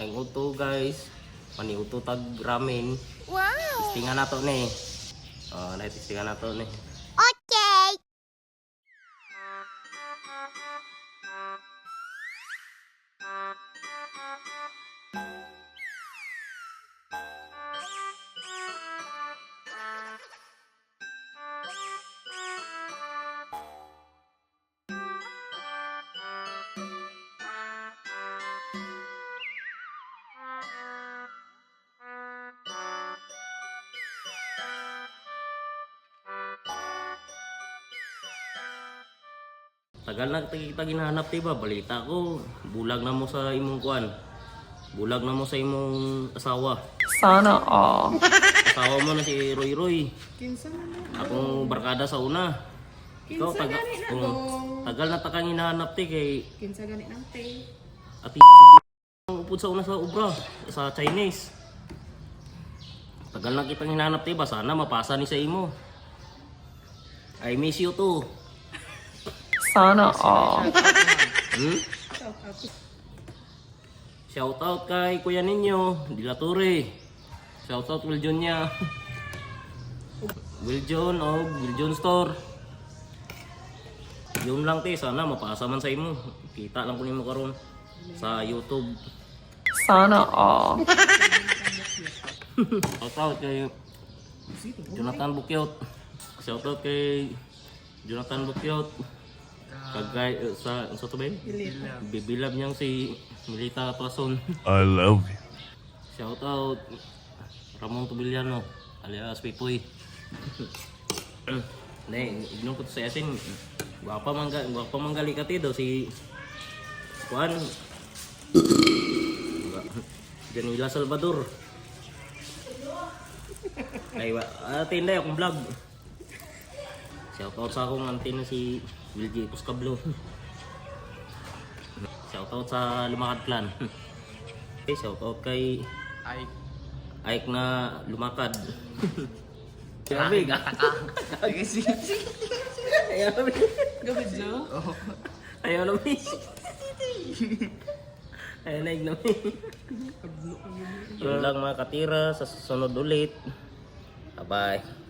Kain uto guys. Mani uto tag ramen. Wow! Testingan nato ni. Oh, testingan nato ni. Okay! Tagal na kita ginahanap diba? Balita ko, bulag na mo sa imong kuan. Bulag na mo sa imong asawa. Sana all. Asawa mo na si Roy Roy. Kinsa na na. Akong barkada sa una. Ikaw Kinsa gani na dong. tagal na takang hinahanap ti kay Kinsa gani ng pay. ati ang upod sa una sa ubra sa Chinese. Tagal na kitang hinahanap ti ba sana mapasa ni sa imo. I miss you too. Sana all. Hmm? Shout out kay Kuya Ninyo, Dilatore. Shout out Wiljon niya. Wiljon o Wiljon Store. Yun lang te, sana mapasa man sa imo. Kita lang ko nimo karon sa YouTube. Sana all. Shout out kay Jonathan Bukyot. Shout out kay Jonathan Bukyot. Kagay sa to ba? Bibilab niyang si Milita Plason. I love you. Shout out Ramon Tubiliano alias Pipoy. Ne, ignon ko to sa asin. Guwapa manggali ka ti do si Juan. Janila Salvador. Ay, tinday akong vlog. Shout out sa akong antin si Wilgie Puskablo. Shout out sa Lumakad Clan. Okay, shout out kay Ike na Lumakad. Grabe ga. Ayaw na mi. Gabid jo. Ayaw na mi. Ayaw na mi. Yun lang mga katira, sa susunod ulit. Bye-bye.